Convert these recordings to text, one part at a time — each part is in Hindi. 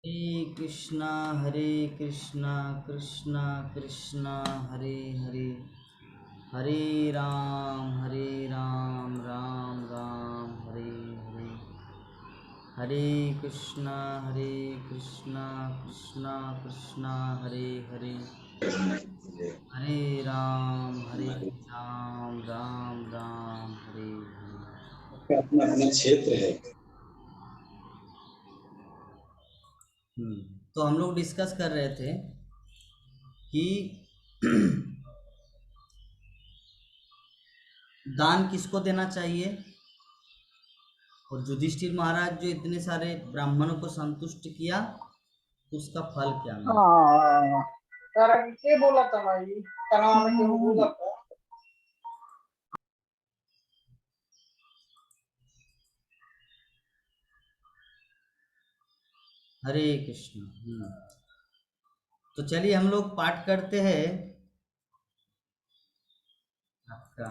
हरे कृष्णा कृष्णा कृष्णा हरे हरे, हरे राम राम राम हरे हरे। हरे कृष्णा कृष्णा कृष्णा हरे हरे, हरे राम राम राम हरे हरे। अपना अपना क्षेत्र है। तो हम लोग डिस्कस कर रहे थे कि दान किसको देना चाहिए, और युधिष्ठिर महाराज जो इतने सारे ब्राह्मणों को संतुष्ट किया, उसका फल क्या मिला। हाँ कारण के बोला था भाई, कारण में क्यों बोला था? हरे कृष्ण। तो चलिए हम लोग पाठ करते हैं। आपका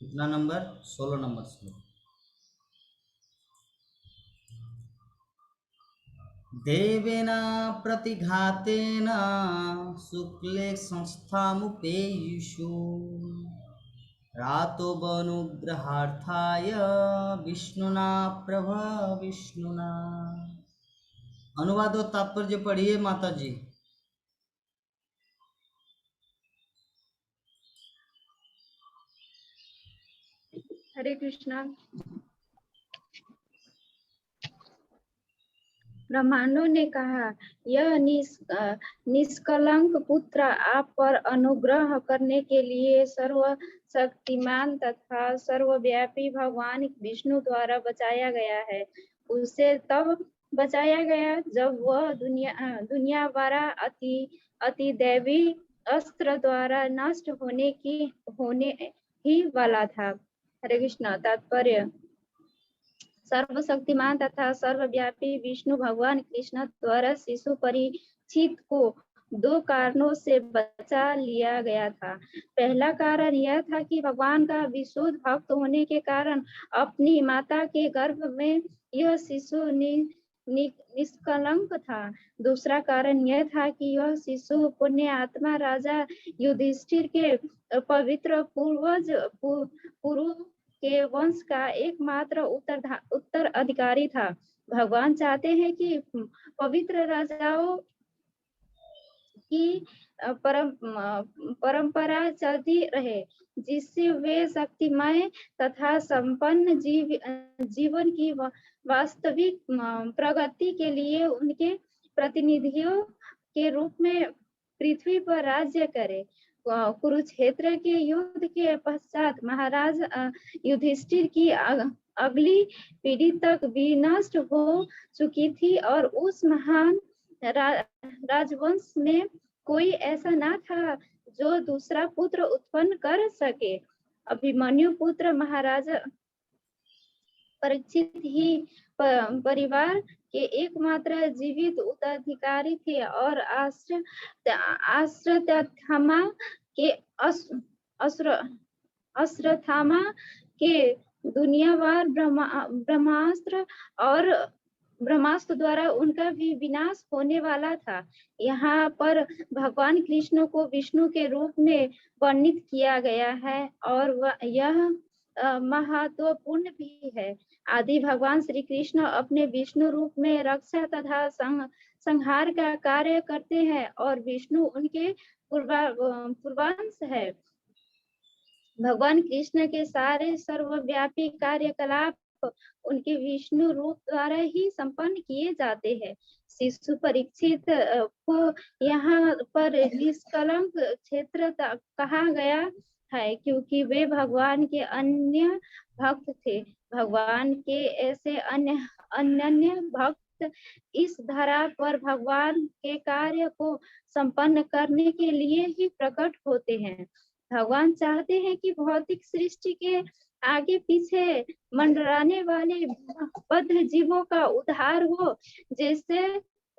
कितना नंबर? 16 नंबर श्लोक। देवेना प्रतिघातेन शुक्ले संस्थामुपेयुषु रातोबनुग्रहार्थाय विष्णुना विष्णुना। अनुवाद और तात्पर्य पढ़िए माता जी। हरे कृष्णा। ब्रह्मांडों ने कहा, यह निष्कलंक पुत्र आप पर अनुग्रह करने के लिए सर्वशक्तिमान तथा सर्वव्यापी भगवान विष्णु द्वारा बचाया गया है। उसे तब बचाया गया जब वह दुनिया द्वारा अति दैवी अस्त्र द्वारा नष्ट होने ही वाला था। हरे कृष्ण। तात्पर्य, सर्वशक्तिमान तथा सर्वव्यापी विष्णु भगवान कृष्ण द्वारा शिशु परीक्षित को दो कारणों से बचा लिया गया था। पहला कारण यह था कि भगवान का विशुद्ध भक्त होने के कारण अपनी माता के गर्भ में यह शिशु निष्कलंक था। दूसरा कारण यह था कि यह शिशु पुण्य आत्मा राजा युधिष्ठिर के पवित्र पूर्व के वंश का एकमात्र उत्तराधिकारी था। भगवान चाहते हैं कि पवित्र राजाओं की परंपरा चलती रहे, जिससे वे शक्तिमय तथा संपन्न जीवन की वास्तविक प्रगति के लिए उनके प्रतिनिधियों के रूप में पृथ्वी पर राज्य करें। कुरुक्षेत्र के युद्ध के पश्चात महाराज युधिष्ठिर की अगली पीढ़ी तक भी नष्ट हो चुकी थी और उस महान राजवंश में कोई ऐसा ना था जो दूसरा पुत्र उत्पन्न कर सके। अभिमन्यु पुत्र महाराजा परीक्षित ही परिवार के एकमात्र जीवित उत्तराधिकारी थे और अश्वत्थामा के अश्वत्थामा के दुनियावार ब्रह्मास्त्र द्वारा उनका भी विनाश होने वाला था। यहाँ पर भगवान कृष्ण को विष्णु के रूप में वर्णित किया गया है और यह महत्वपूर्ण भी है। आदि भगवान श्री कृष्ण अपने विष्णु रूप में रक्षा तथा संहार का कार्य करते हैं और विष्णु उनके पूर्वांश है। भगवान कृष्ण के सारे सर्वव्यापी कार्यकलाप उनके विष्णु रूप द्वारा ही संपन्न किए जाते हैं। शिशु परीक्षित को यहाँ पर निष्कलंक क्षेत्र कहा गया है क्योंकि वे भगवान के अन्य भक्त थे। भगवान के ऐसे अन्य भक्त इस धरा पर भगवान के कार्य को संपन्न करने के लिए ही प्रकट होते हैं। भगवान चाहते हैं कि भौतिक सृष्टि के आगे पीछे मंडराने वाले बद्ध जीवों का उद्धार हो, जैसे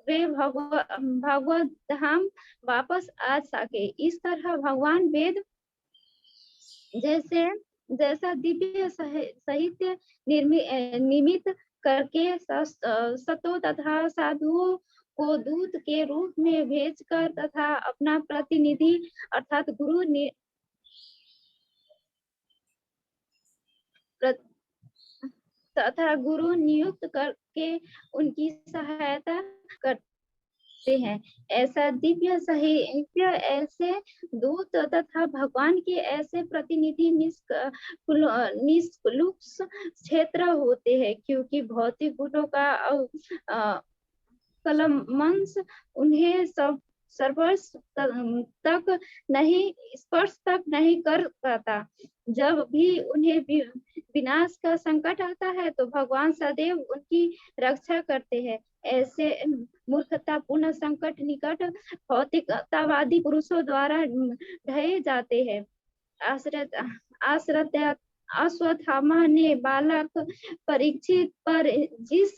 वे भगवत धाम वापस आ सके। इस तरह भगवान वेद जैसा दिव्य साहित्य निर्मित करके सतो तथा साधुओं को दूत के रूप में भेजकर तथा अपना प्रतिनिधि अर्थात गुरु नियुक्त करके उनकी सहायता करते हैं। ऐसा दिव्य साहित्य, ऐसे दूत तथा भगवान के ऐसे प्रतिनिधि निष्कलुष क्षेत्र होते हैं, क्योंकि भौतिक गुणों का कलमंश उन्हें स्पर्श तक नहीं कर पाता। जब भी उन्हें विनाश का संकट आता है तो भगवान सदैव उनकी रक्षा करते हैं। ऐसे मूर्खतापूर्ण संकट निकट भौतिकतावादी पुरुषों द्वारा ढहे जाते हैं। अश्वत्थामा ने बालक परीक्षित पर जिस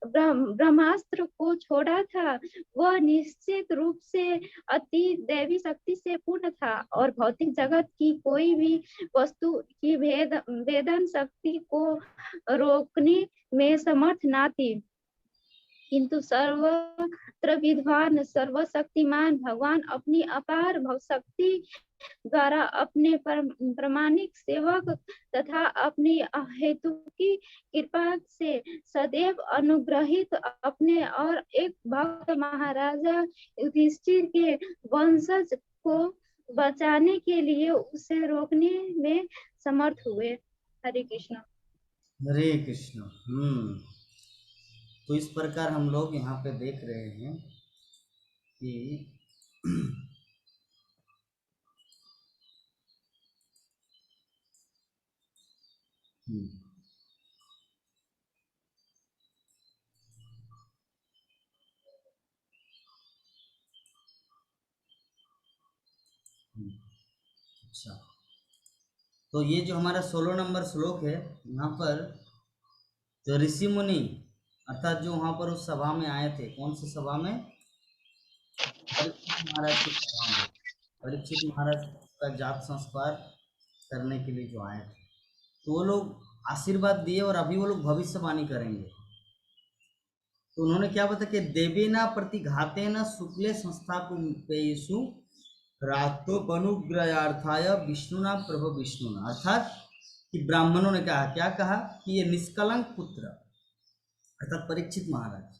ब्रह्मास्त्र को छोड़ा था वह निश्चित रूप से अति दैवी शक्ति से पूर्ण था और भौतिक जगत की कोई भी वस्तु की भेदन शक्ति को रोकने में समर्थ न थी। किंतु सर्वत्र विद्वान सर्वशक्तिमान भगवान अपनी अपार भक्ति द्वारा अपने प्रामाणिक सेवक तथा अपनी अहेतुकी कृपा से सदैव अनुग्रहित अपने और एक भक्त महाराजा युधिष्ठिर के वंशज को बचाने के लिए उसे रोकने में समर्थ हुए। हरे कृष्ण। हरे कृष्ण। तो इस प्रकार हम लोग यहाँ पे देख रहे हैं कि अच्छा, तो ये जो हमारा 16 नंबर श्लोक है, यहाँ पर जो ऋषि मुनि अर्थात जो वहाँ पर उस सभा में आए थे, कौन सी सभा में? परीक्षित महाराज की सभा में। परीक्षित महाराज का जात संस्कार करने के लिए जो आए थे, तो वो लोग आशीर्वाद दिए और अभी वो लोग भविष्यवाणी करेंगे। तो उन्होंने क्या बताया कि देवेना प्रतिघातेन शुक्ले संस्थापेषु रातो बनुग्रयार्थाय विष्णुना प्रभु विष्णुना, अर्थात कि ब्राह्मणों ने कहा, क्या कहा कि ये निष्कलंक पुत्र अर्थात परीक्षित महाराज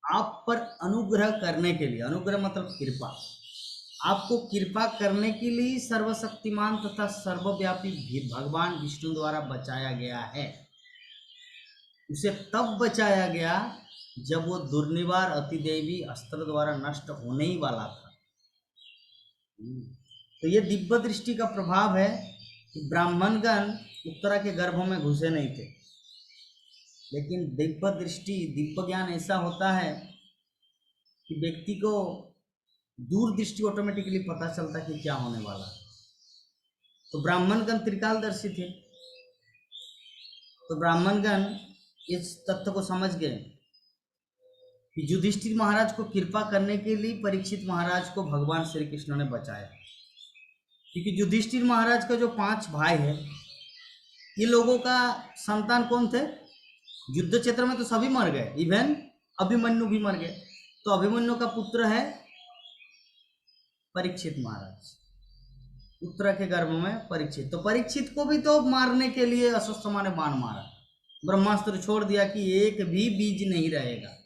आप पर अनुग्रह करने के लिए, अनुग्रह मतलब कृपा, आपको कृपा करने के लिए सर्वशक्तिमान तथा सर्वव्यापी भगवान विष्णु द्वारा बचाया गया है। उसे तब बचाया गया जब वो दुर्निवार अतिदेवी अस्त्र द्वारा नष्ट होने ही वाला था। तो ये दिव्य दृष्टि का प्रभाव है कि ब्राह्मणगण उत्तरा के गर्भों में घुसे नहीं थे, लेकिन दिव्य दृष्टि, दिव्य ज्ञान ऐसा होता है कि व्यक्ति को दूर दृष्टि ऑटोमेटिकली पता चलता है कि क्या होने वाला है। तो ब्राह्मणगण त्रिकालदर्शी थे, तो ब्राह्मणगण इस तथ्य को समझ गए कि युधिष्ठिर महाराज को कृपा करने के लिए परीक्षित महाराज को भगवान श्री कृष्ण ने बचाया। क्योंकि युधिष्ठिर महाराज का जो 5 भाई है, ये लोगों का संतान कौन थे? युद्ध क्षेत्र में तो सभी मर गए, इवन अभिमन्यु भी मर गए। तो अभिमन्यु का पुत्र है परीक्षित महाराज, उत्तरा के गर्भ में परीक्षित। तो परीक्षित को भी तो मारने के लिए अश्वत्थामा ने बाण मारा, ब्रह्मास्त्र छोड़ दिया कि एक भी बीज नहीं रहेगा।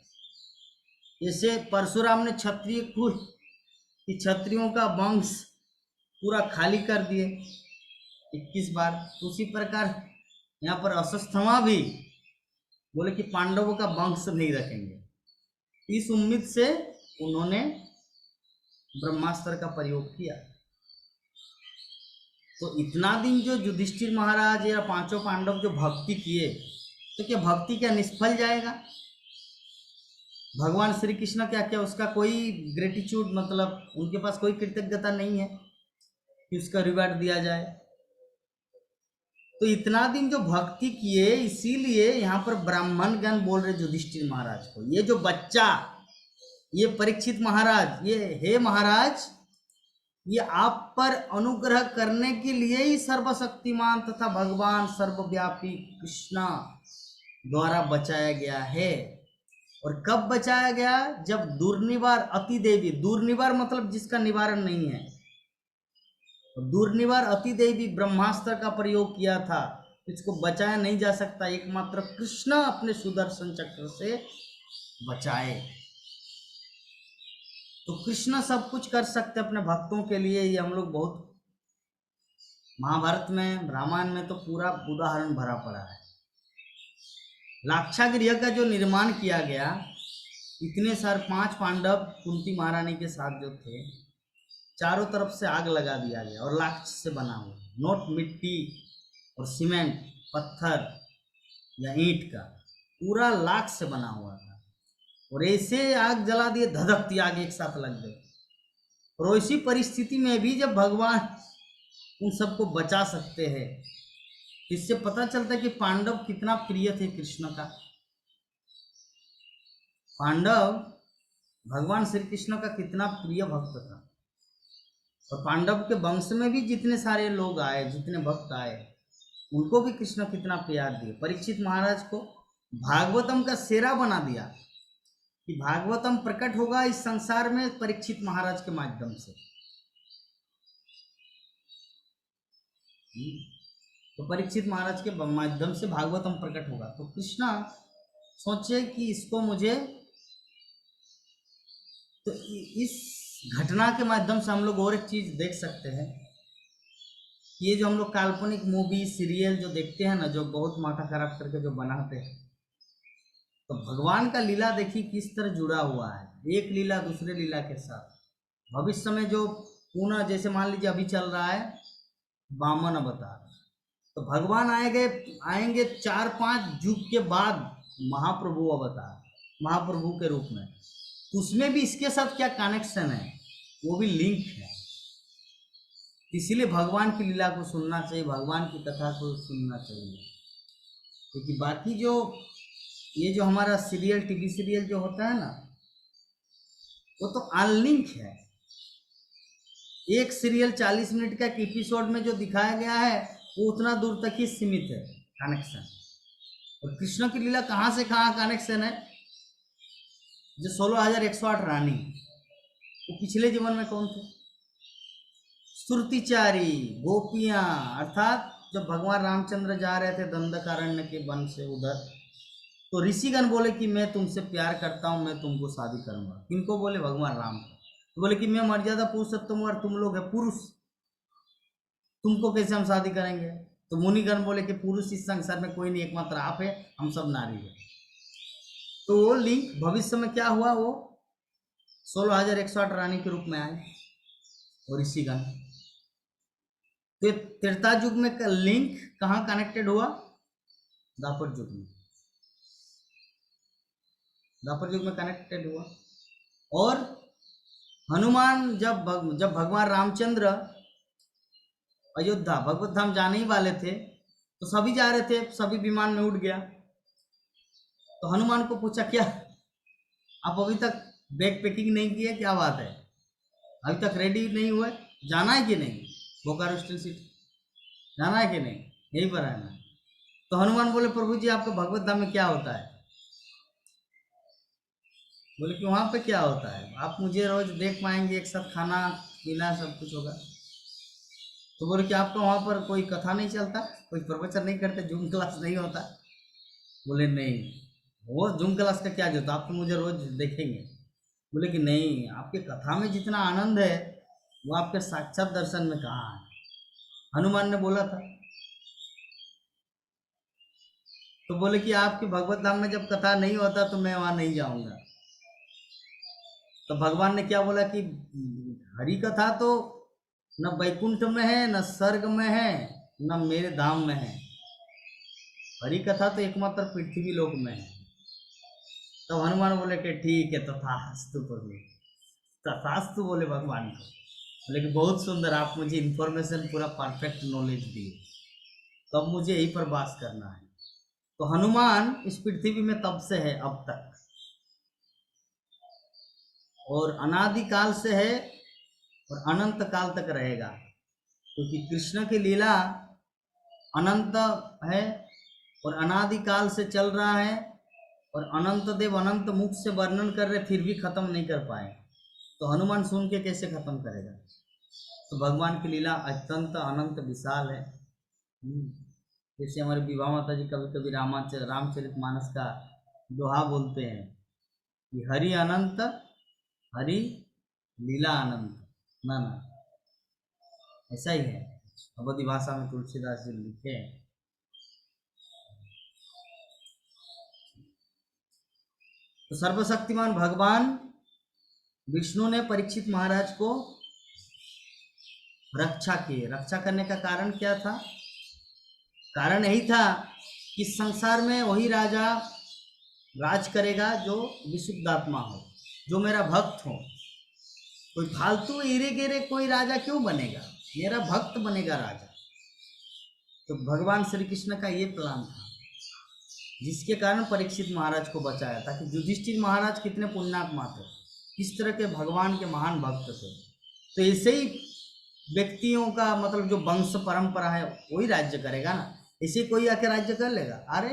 जैसे परशुराम ने क्षत्रिय कुल कि क्षत्रियों का वंश पूरा खाली कर दिए 21 बार, तो उसी प्रकार यहाँ पर अश्वत्थामा भी बोले कि पांडवों का वंश नहीं रखेंगे। इस उम्मीद से उन्होंने ब्रह्मास्त्र का प्रयोग किया। तो इतना दिन जो युधिष्ठिर महाराज या 5 पांडव जो भक्ति किए, तो क्या भक्ति क्या निष्फल जाएगा? भगवान श्री कृष्ण क्या उसका कोई ग्रेटिट्यूड, मतलब उनके पास कोई कृतज्ञता नहीं है कि उसका रिवार्ड दिया जाए? तो इतना दिन जो भक्ति किए, इसीलिए यहाँ पर ब्राह्मणगण बोल रहे युधिष्ठिर महाराज को, ये जो बच्चा, ये परीक्षित महाराज, ये हे महाराज, ये आप पर अनुग्रह करने के लिए ही सर्वशक्तिमान तथा भगवान सर्वव्यापी कृष्ण द्वारा बचाया गया है। और कब बचाया गया? जब दुर्निवार अति देवी, दुर्निवार मतलब जिसका निवारण नहीं है, दुर्निवार अति देवी ब्रह्मास्त्र का प्रयोग किया था, इसको बचाया नहीं जा सकता, एकमात्र कृष्ण अपने सुदर्शन चक्र से बचाए। तो कृष्ण सब कुछ कर सकते अपने भक्तों के लिए, ये हम लोग बहुत महाभारत में, रामायण में तो पूरा उदाहरण भरा पड़ा है। लाक्षागृह का जो निर्माण किया गया, इतने सारे 5 पांडव कुंती महारानी के साथ जो थे, चारों तरफ से आग लगा दिया गया और लाक्ष से बना हुआ, नोट मिट्टी और सीमेंट, पत्थर या ईंट का, पूरा लाख से बना हुआ था। और ऐसे आग जला दिए, धधकती आग एक साथ लग गई। और ऐसी परिस्थिति में भी जब भगवान उन सबको बचा सकते हैं, इससे पता चलता है कि पांडव कितना प्रिय थे कृष्ण का। पांडव भगवान श्री कृष्ण का कितना प्रिय भक्त था। और पांडव के वंश में भी जितने सारे लोग आए, जितने भक्त आए, उनको भी कृष्ण कितना प्यार दिए। परीक्षित महाराज को भागवतम का सेरा बना दिया कि भागवतम प्रकट होगा इस संसार में परीक्षित महाराज के माध्यम से। तो परीक्षित महाराज के माध्यम से भागवतम प्रकट होगा। तो कृष्ण सोचे कि इसको मुझे, तो इस घटना के माध्यम से हम लोग और एक चीज देख सकते हैं। ये जो हम लोग काल्पनिक मूवी सीरियल जो देखते हैं ना, जो बहुत माथा खराब करके जो बनाते हैं, तो भगवान का लीला देखिए किस तरह जुड़ा हुआ है, एक लीला दूसरे लीला के साथ। भविष्य में जो पुनः, जैसे मान लीजिए अभी चल रहा है वामन अवतार, तो भगवान आएंगे 4-5 युग के बाद महाप्रभु अवतार, महाप्रभु के रूप में। तो उसमें भी इसके साथ क्या कनेक्शन है, वो भी लिंक है। इसीलिए भगवान की लीला को सुनना चाहिए, भगवान की कथा को सुनना चाहिए। क्योंकि बाकी जो ये जो हमारा सीरियल, टीवी सीरियल जो होता है ना, वो तो अनलिंक है। एक सीरियल 40 मिनट का एक एपिसोड में जो दिखाया गया है, वो उतना दूर तक ही सीमित है कनेक्शन। और कृष्ण की लीला कहाँ से कहाँ कनेक्शन है। जो 16,108 रानी, वो पिछले जीवन में कौन थे? श्रुतिचारी गोपियां, अर्थात जब भगवान रामचंद्र जा रहे थे दंडकारण्य के वन से उधर, तो ऋषिगण बोले कि मैं तुमसे प्यार करता हूं, मैं तुमको शादी करूंगा। किनको बोले? भगवान राम को। तो बोले कि मैं मर्यादा पुरुषोत्तम और तुम लोग है पुरुष, तुमको कैसे हम शादी करेंगे? तो मुनिगण बोले कि पुरुष इस संसार में कोई नहीं, एकमात्र आप है, हम सब नारी है। तो वो लिंक भविष्य में क्या हुआ, वो 16,108 रानी के रूप में आए और ऋषिगण। तो त्रेता युग में लिंक कहाँ कनेक्टेड हुआ? द्वापर युग में, द्वापर युग में कनेक्टेड हुआ। और हनुमान जब भगवान रामचंद्र अयोध्या भगवत धाम जाने ही वाले थे, तो सभी जा रहे थे, सभी विमान में उठ गया। तो हनुमान को पूछा, क्या आप अभी तक बैग पैकिंग नहीं किए? क्या बात है, अभी तक रेडी नहीं हुए? जाना है कि नहीं? बोकारो स्टील सिटी जाना है कि नहीं? यहीं पर रहना। तो हनुमान बोले, प्रभु जी आपको भगवत धाम में क्या होता है? बोले कि वहाँ पे क्या होता है, आप मुझे रोज देख पाएंगे, एक साथ खाना पीना सब कुछ होगा। तो बोले कि आपका वहाँ पर कोई कथा नहीं चलता, कोई प्रवचन नहीं करते, जूम क्लास नहीं होता? बोले नहीं, वो जूम क्लास का क्या जरूरत, आप तो मुझे रोज देखेंगे। बोले कि नहीं, आपके कथा में जितना आनंद है वो आपके साक्षात दर्शन में कहाँ है? हनुमान ने बोला था। तो बोले कि आपके भगवत धाम में जब कथा नहीं होता तो मैं वहां नहीं जाऊंगा। तो भगवान ने क्या बोला कि हरि कथा तो न वैकुंठ में है, न स्वर्ग में है, न मेरे धाम में है। हरि कथा तो एकमात्र पृथ्वी लोक में है। तो हनुमान बोले कि ठीक है, तथास्तु प्रभु, तथास्तु बोले भगवान को। बोले कि बहुत सुंदर, आप मुझे इंफॉर्मेशन पूरा परफेक्ट नॉलेज दिए, तो अब मुझे यहीं पर वास करना है। तो हनुमान इस पृथ्वी में तब से है अब तक, और अनादिकाल से है और अनंत काल तक रहेगा, क्योंकि कृष्ण की लीला अनंत है और अनादिकाल से चल रहा है। और अनंत देव अनंत मुख से वर्णन कर रहे फिर भी खत्म नहीं कर पाए, तो हनुमान सुन के कैसे खत्म करेगा। तो भगवान की लीला अत्यंत अनंत विशाल है। जैसे हमारे विवाह माता जी कभी कभी रामचरितमानस का दोहा बोलते हैं कि हरि अनंत, हरि लीला अनंत, ना ना, ऐसा ही है। अवधि भाषा में तुलसीदास जी लिखे हैं। तो सर्वशक्तिमान भगवान विष्णु ने परीक्षित महाराज को रक्षा की। रक्षा करने का कारण क्या था? कारण यही था कि संसार में वही राजा राज करेगा जो विशुद्ध आत्मा हो, जो मेरा भक्त हो। कोई फालतू इरे गिरे कोई राजा क्यों बनेगा? मेरा भक्त बनेगा राजा। तो भगवान श्री कृष्ण का ये प्लान था, जिसके कारण परीक्षित महाराज को बचाया, ताकि युधिष्ठिर महाराज कितने पुण्यात्मा थे, किस तरह के भगवान के महान भक्त थे। तो ऐसे ही व्यक्तियों का मतलब जो वंश परंपरा है वही राज्य करेगा ना, इसे कोई आके राज्य कर लेगा? अरे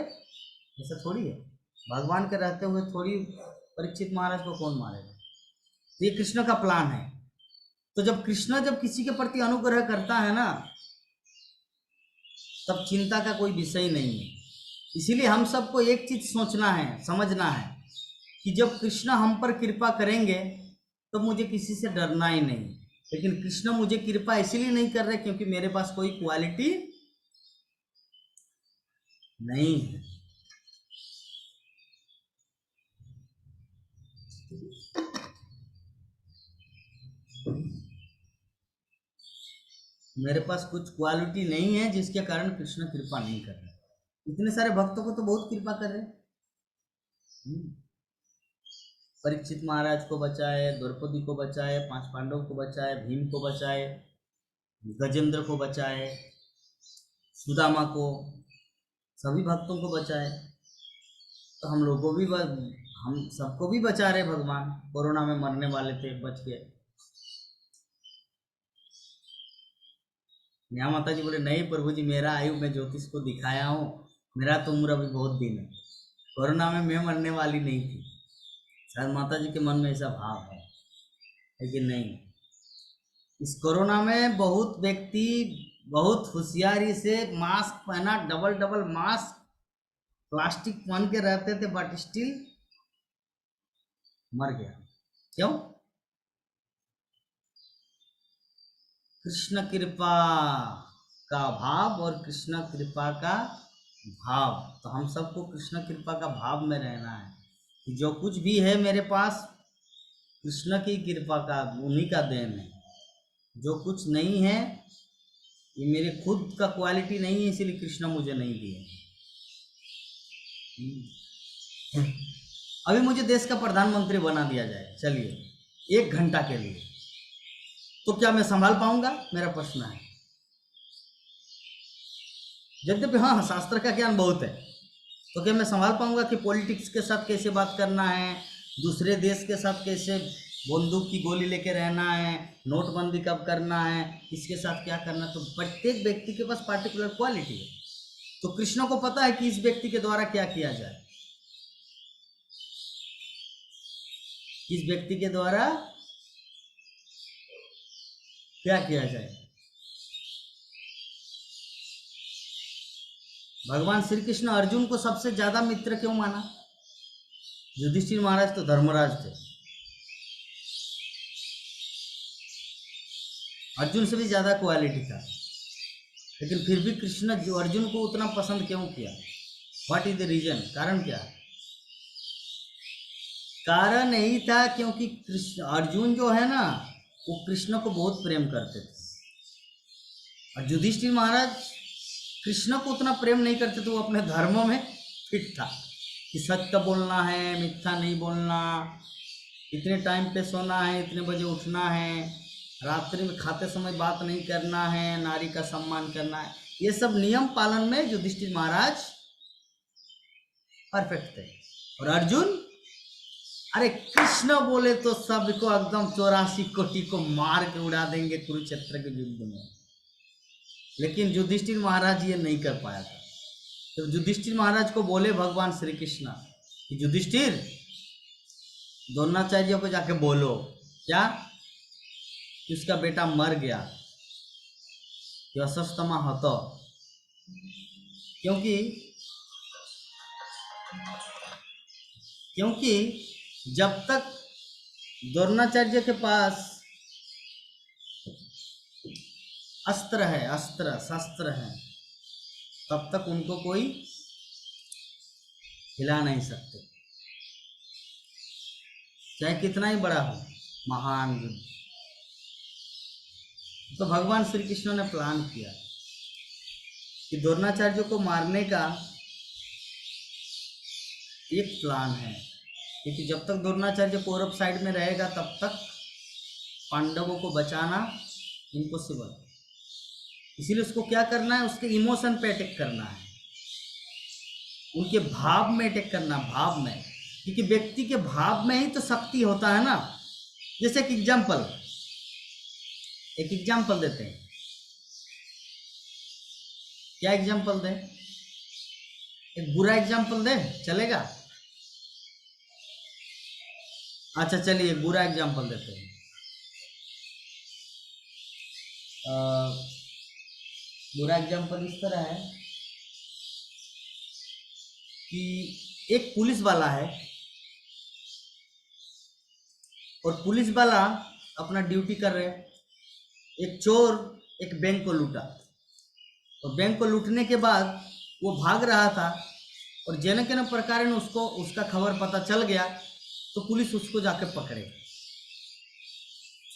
ऐसा थोड़ी है। भगवान के रहते हुए थोड़ी परीक्षित महाराज को कौन मारेगा? ये कृष्ण का प्लान है। तो जब कृष्ण जब किसी के प्रति अनुग्रह करता है ना, तब चिंता का कोई विषय नहीं है। इसीलिए हम सबको एक चीज सोचना है, समझना है कि जब कृष्ण हम पर कृपा करेंगे तो मुझे किसी से डरना ही नहीं। लेकिन कृष्ण मुझे कृपा इसलिए नहीं कर रहे क्योंकि मेरे पास कोई क्वालिटी नहीं है। मेरे पास कुछ क्वालिटी नहीं है जिसके कारण कृष्ण कृपा नहीं कर रहे। इतने सारे भक्तों को तो बहुत कृपा कर रहे। परीक्षित महाराज को बचाए, द्रौपदी को बचाए, 5 पांडव को बचाए, भीम को बचाए, गजेंद्र को बचाए, सुदामा को, सभी भक्तों को बचाए। तो हम लोगों को भी हम सबको भी बचा रहे भगवान। कोरोना में मरने वाले थे, बच गए। नेहा माता जी बोले नहीं प्रभु जी, मेरा आयु मैं ज्योतिष को दिखाया हूँ, मेरा तो उम्र अभी बहुत दिन है। कोरोना में मैं मरने वाली नहीं थी। शायद माता जी के मन में ऐसा भाव है, लेकिन नहीं। इस कोरोना में बहुत व्यक्ति बहुत होशियारी से मास्क पहना, डबल डबल मास्क, प्लास्टिक पहन के रहते थे, बट स्टिल मर गया। क्यों? कृष्ण कृपा का भाव और कृष्ण कृपा का भाव। तो हम सबको कृष्ण कृपा का भाव में रहना है कि जो कुछ भी है मेरे पास कृष्ण की कृपा का, उन्हीं का देन है। जो कुछ नहीं है ये मेरे खुद का क्वालिटी नहीं है, इसीलिए कृष्ण मुझे नहीं दिए। अभी मुझे देश का प्रधानमंत्री बना दिया जाए, चलिए 1 घंटा के लिए, तो क्या मैं संभाल पाऊंगा? मेरा प्रश्न है। यद्यपि हाँ, शास्त्र का ज्ञान बहुत है, तो क्या मैं संभाल पाऊंगा कि पॉलिटिक्स के साथ कैसे बात करना है, दूसरे देश के साथ कैसे बंदूक की गोली लेके रहना है, नोटबंदी कब करना है, किसके साथ क्या करना? तो प्रत्येक व्यक्ति के पास पार्टिकुलर क्वालिटी है। तो कृष्ण को पता है कि इस व्यक्ति के द्वारा क्या किया जाए, इस व्यक्ति के द्वारा क्या किया जाए। भगवान श्री कृष्ण अर्जुन को सबसे ज्यादा मित्र क्यों माना? युधिष्ठिर महाराज तो धर्मराज थे, अर्जुन से भी ज्यादा क्वालिटी था, लेकिन फिर भी कृष्ण जो अर्जुन को उतना पसंद क्यों किया? What is the reason? कारण क्या? कारण यही था क्योंकि कृष्ण अर्जुन जो है ना, वो कृष्ण को बहुत प्रेम करते थे, और युधिष्ठिर महाराज कृष्ण को उतना प्रेम नहीं करते थे। वो अपने धर्म में फिट था कि सत्य बोलना है, मिथ्या नहीं बोलना, इतने टाइम पे सोना है, इतने बजे उठना है, रात्रि में खाते समय बात नहीं करना है, नारी का सम्मान करना है। ये सब नियम पालन में युधिष्ठिर महाराज परफेक्ट थे। और अर्जुन, अरे कृष्ण बोले तो सबको एकदम 84 कोटि को मार के उड़ा देंगे कुरुक्षेत्र के युद्ध में, लेकिन युधिष्ठिर महाराज ये नहीं कर पाया था। तो युधिष्ठिर महाराज को बोले भगवान श्री कृष्ण कि युधिष्ठिर द्रोणाचार्य को जाके बोलो क्या कि उसका बेटा मर गया, कि अस्वस्थमा हतो, क्योंकि जब तक द्रोणाचार्य के पास शस्त्र है, तब तक उनको कोई हिला नहीं सकते, चाहे कितना ही बड़ा हो महान युद्ध। तो भगवान श्री कृष्ण ने प्लान किया कि द्रोणाचार्य को मारने का एक प्लान है, क्योंकि जब तक द्रोणाचार्य कौरव साइड में रहेगा तब तक पांडवों को बचाना इम्पॉसिबल। इसीलिए उसको क्या करना है, उसके इमोशन पे अटैक करना है, उनके भाव में अटैक करना, भाव में, क्योंकि व्यक्ति के भाव में ही तो शक्ति होता है ना। जैसे एक एग्जाम्पल देते हैं। क्या एग्जाम्पल दें? एक बुरा एग्जाम्पल दे चलेगा? अच्छा चलिए एक बुरा एग्जाम्पल देते हैं। बुरा एग्जाम्पल इस तरह है कि एक पुलिस वाला है और पुलिस वाला अपना ड्यूटी कर रहे, एक चोर एक बैंक को लूटा और बैंक को लूटने के बाद वो भाग रहा था और जेन के न प्रकार उसको उसका खबर पता चल गया तो पुलिस उसको जाके पकड़े।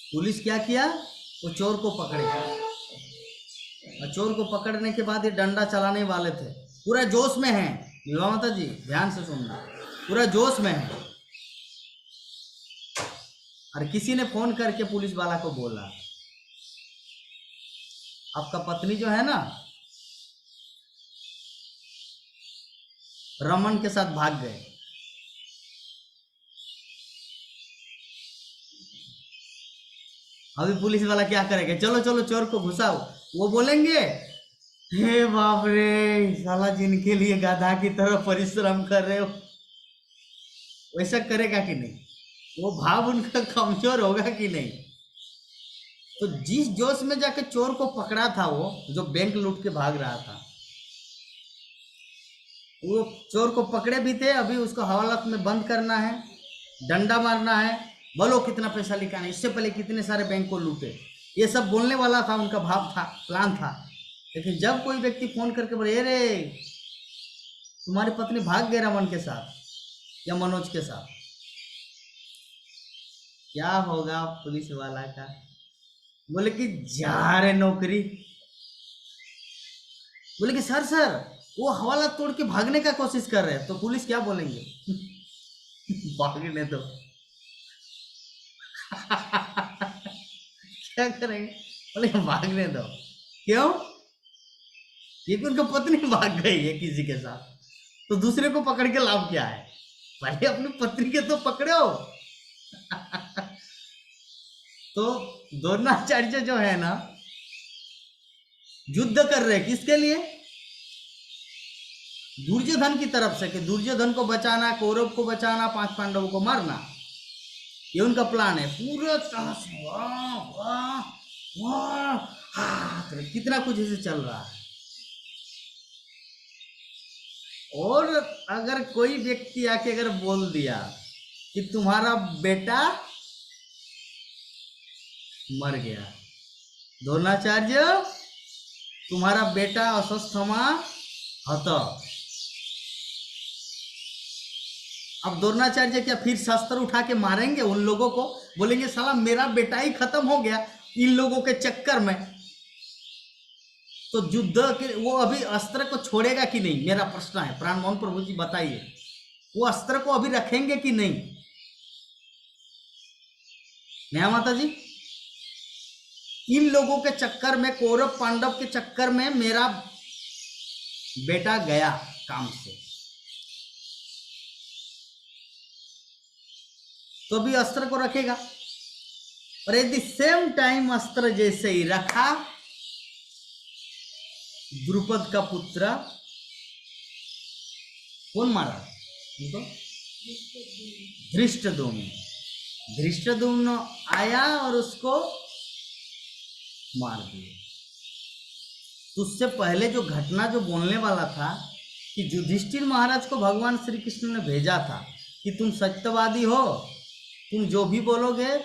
पुलिस क्या किया, वो चोर को पकड़े और चोर को पकड़ने के बाद ये डंडा चलाने वाले थे, पूरा जोश में है। विवाह माता जी ध्यान से सुनना, पूरा जोश में है। और किसी ने फोन करके पुलिस वाला को बोला आपका पत्नी जो है ना रमन के साथ भाग गए। अभी पुलिस वाला क्या करेगा, चलो चलो चोर को घुसाओ। वो बोलेंगे हे बाप रे साला जिनके लिए गाधा की तरह परिश्रम कर रहे हो, वैसा करेगा कि नहीं? वो भाव उनका कमजोर होगा कि नहीं? तो जिस जोश में जाके चोर को पकड़ा था, वो जो बैंक लूट के भाग रहा था, वो चोर को पकड़े भी थे, अभी उसको हवालात में बंद करना है, डंडा मारना है, बोलो कितना पैसा निकालना, इससे पहले कितने सारे बैंक को लूटे, ये सब बोलने वाला था, उनका भाव था, प्लान था। लेकिन जब कोई व्यक्ति फोन करके बोले अरे तुम्हारी पत्नी भाग गई रमन के साथ या मनोज के साथ, क्या होगा पुलिस वाला का? बोले कि जा रहे नौकरी। बोले कि सर वो हवाला तोड़ के भागने का कोशिश कर रहे हैं। तो पुलिस क्या बोलेंगे भागने दो क्या करेंगे? बोले भागने दो। क्यों? क्योंकि उनका पत्नी भाग गई है किसी के साथ, तो दूसरे को पकड़ के लाभ क्या है? पहले अपनी पत्नी के तो पकड़ो तो द्रोणाचार्य जो है ना युद्ध कर रहे, किसके लिए? दुर्योधन की तरफ से, कि दुर्योधन को बचाना, कौरव को बचाना, 5 पांडवों को मारना, ये उनका प्लान है। पूरा वाह वाह वाह तो कितना कुछ ऐसे चल रहा है। और अगर कोई व्यक्ति आके अगर बोल दिया कि तुम्हारा बेटा मर गया, द्रोणाचार्य तुम्हारा बेटा अस्वस्थमा हतो, अब द्रोणाचार्य क्या फिर शस्त्र उठा के मारेंगे उन लोगों को? बोलेंगे साला मेरा बेटा ही खत्म हो गया इन लोगों के चक्कर में। तो युद्ध के वो अभी अस्त्र को छोड़ेगा कि नहीं, मेरा प्रश्न है। प्राण मोहन प्रभु जी बताइए, वो अस्त्र को अभी रखेंगे कि नहीं? नया माता जी, इन लोगों के चक्कर में, कौरव पांडव के चक्कर में मेरा बेटा गया काम से, तो भी अस्त्र को रखेगा। और एट द सेम टाइम अस्त्र जैसे ही रखा, द्रुपद का पुत्र कौन मारा उनको? धृष्टद्युम्न। धृष्टद्युम्न आया और उसको मार दिया। तो उससे पहले जो घटना जो बोलने वाला था कि युधिष्ठिर महाराज को भगवान श्री कृष्ण ने भेजा था कि तुम सत्यवादी हो, तुम जो भी बोलोगे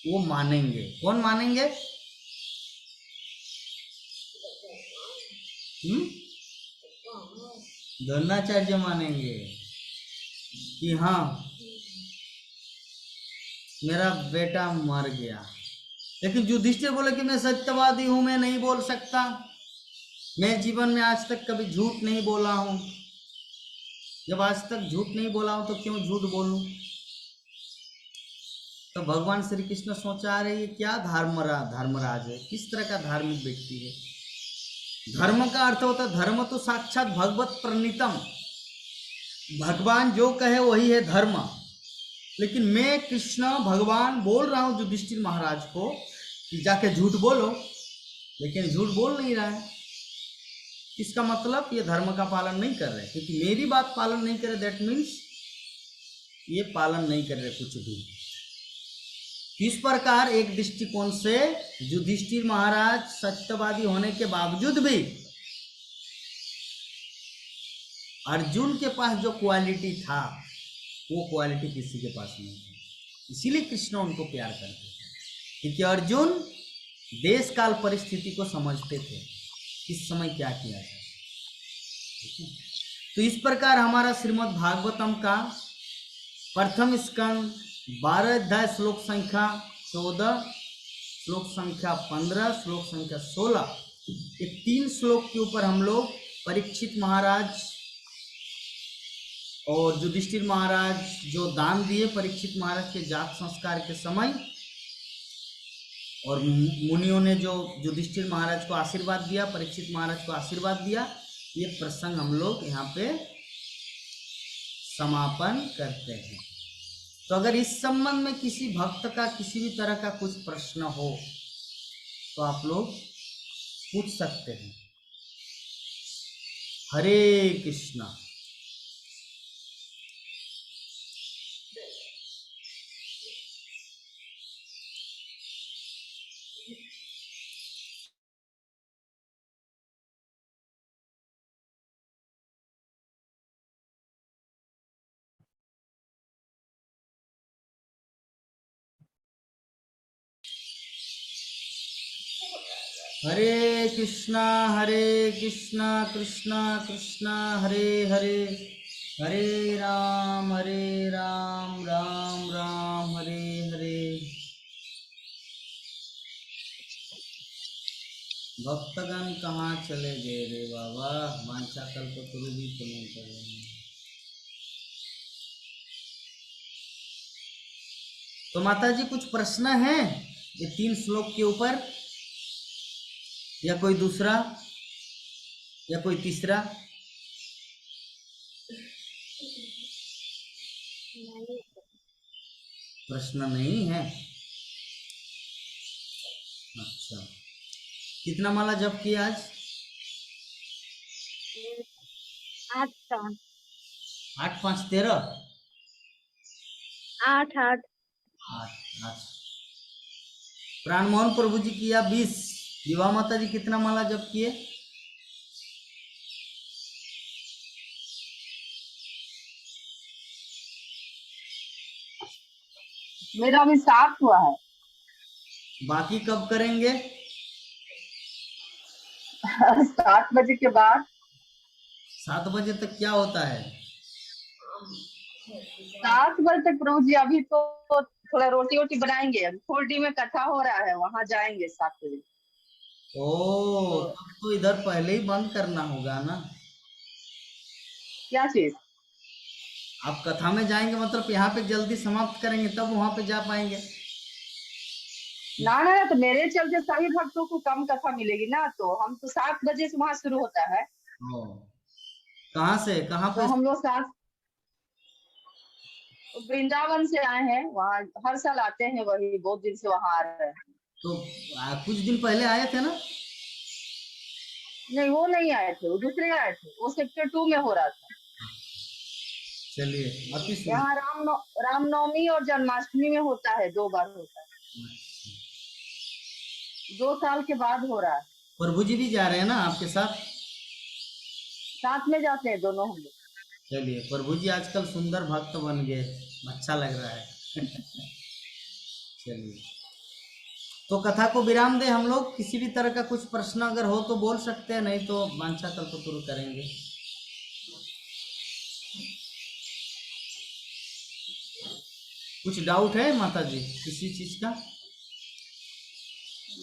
वो मानेंगे। कौन मानेंगे? द्रोणाचार्य मानेंगे कि हाँ मेरा बेटा मर गया। लेकिन युधिष्ठिर बोले कि मैं सत्यवादी हूं, मैं नहीं बोल सकता, मैं जीवन में आज तक कभी झूठ नहीं बोला हूं। जब आज तक झूठ नहीं बोला हूं तो क्यों झूठ बोलूं? तो भगवान श्री कृष्ण सोचा रहे ये क्या धर्मराज है, किस तरह का धार्मिक व्यक्ति है। धर्म का अर्थ होता है, धर्म तो साक्षात भगवत प्रणीतम, भगवान जो कहे वही है धर्म। लेकिन मैं कृष्ण भगवान बोल रहा हूं युधिष्ठिर महाराज को कि जाके झूठ बोलो, लेकिन झूठ बोल नहीं रहा है। इसका मतलब ये धर्म का पालन नहीं कर रहे, क्योंकि मेरी बात पालन नहीं करे, दैट मीन्स ये पालन नहीं कर रहे कुछ भी। इस प्रकार एक दृष्टिकोण से युधिष्ठिर महाराज सत्यवादी होने के बावजूद भी अर्जुन के पास जो क्वालिटी था वो क्वालिटी किसी के पास नहीं थी। इसीलिए कृष्ण उनको प्यार करते थे, क्योंकि अर्जुन देश काल परिस्थिति को समझते थे, किस समय क्या किया जाए। तो इस प्रकार हमारा श्रीमद् भागवतम का प्रथम स्कंद 12 अध्याय श्लोक संख्या 14, श्लोक संख्या 15, श्लोक संख्या 16, ये 3 श्लोक के ऊपर हम लोग परीक्षित महाराज और युधिष्ठिर महाराज जो दान दिए परीक्षित महाराज के जात संस्कार के समय, और मुनियों ने जो युधिष्ठिर महाराज को आशीर्वाद दिया, परीक्षित महाराज को आशीर्वाद दिया, ये प्रसंग हम लोग यहाँ पे समापन करते हैं। तो अगर इस संबंध में किसी भक्त का किसी भी तरह का कुछ प्रश्न हो तो आप लोग पूछ सकते हैं। हरे कृष्णा। हरे कृष्णा कृष्णा कृष्णा हरे हरे, हरे राम राम राम हरे हरे। भक्तगण कहाँ चले गए रे बाबा, वांछा कल्पतरु भी तो नहीं कर रहे हैं। तो माता जी कुछ प्रश्न है ये 3 श्लोक के ऊपर, या कोई दूसरा या कोई तीसरा? प्रश्न नहीं है। अच्छा, कितना माला जप किया आज? 8 8 5 13 8 8 8। प्राण मोहन प्रभु जी किया 20। विवाह माता जी कितना माला जप किए? मेरा अभी 7 हुआ है। बाकी कब करेंगे? 7 बजे के बाद। 7 बजे तक क्या होता है? 7 बजे तक प्रभु जी, अभी तो थोड़ा रोटी वोटी बनाएंगे, अभी फुलडी में कथा हो रहा है, वहां जाएंगे 7 बजे। ओ, तब तो इधर पहले ही बंद करना होगा ना। क्या चीज? आप कथा में जाएंगे मतलब यहाँ पे जल्दी समाप्त करेंगे तब वहां पे जा पाएंगे। ना ना, तो मेरे चलते सभी भक्तों को कम कथा मिलेगी ना, तो हम तो 7 बजे से वहां शुरू होता है। ओ, कहाँ से कहाँ तो पे? हम लोग 7 वृंदावन से आए हैं, वहाँ हर साल आते हैं, वही बहुत दिन से वहां आ रहे हैं। तो कुछ दिन पहले आए थे ना? नहीं, वो नहीं आए थे, वो दूसरे आए थे, वो सेक्टर 2 में हो रहा था। चलिए अति सुंदर। यहाँ रामनवमी और जन्माष्टमी में होता है, 2 बार होता है, 2 साल के बाद हो रहा है। प्रभु जी भी जा रहे हैं ना आपके साथ? साथ में जाते हैं दोनों हम लोग। चलिए प्रभु जी आजकल सुंदर भक्त बन गए, अच्छा लग रहा है। चलिए तो कथा को विराम दे हम लोग। किसी भी तरह का कुछ प्रश्न अगर हो तो बोल सकते हैं, नहीं तो वांछा कल तो शुरू करेंगे। कुछ डाउट है माता जी किसी चीज का?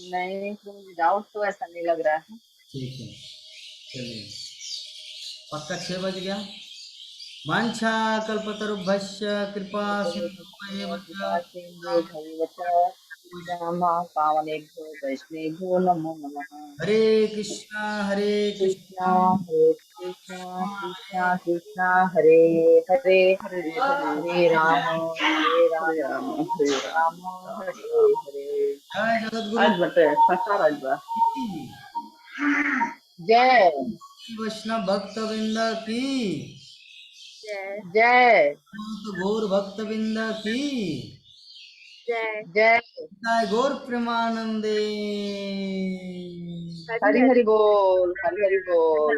नहीं, मुझे डाउट तो ऐसा नहीं लग रहा है। ठीक है चलिए, पक्का 6 बज गया। वांछा कल्पतरुभ्यश्च कृपा सिन्धुभ्येव च पावनेभ्यो वैष्णवेभ्यो नमो नमः। हरे कृष्णा हरे कृष्णा कृष्णा हरे कृष्णा कृष्णा कृष्णा हरे हरे हरे राम हरे राम हरे हरे। जय जगत गुरु आज बटे फंसा राजबा। की, जय वैष्णव भक्त वृंद की, जय संत गौर भक्त वृंद की, जय। जय गौर प्रेमानंदे। हरि हरि बोल, हरि हरि बोल।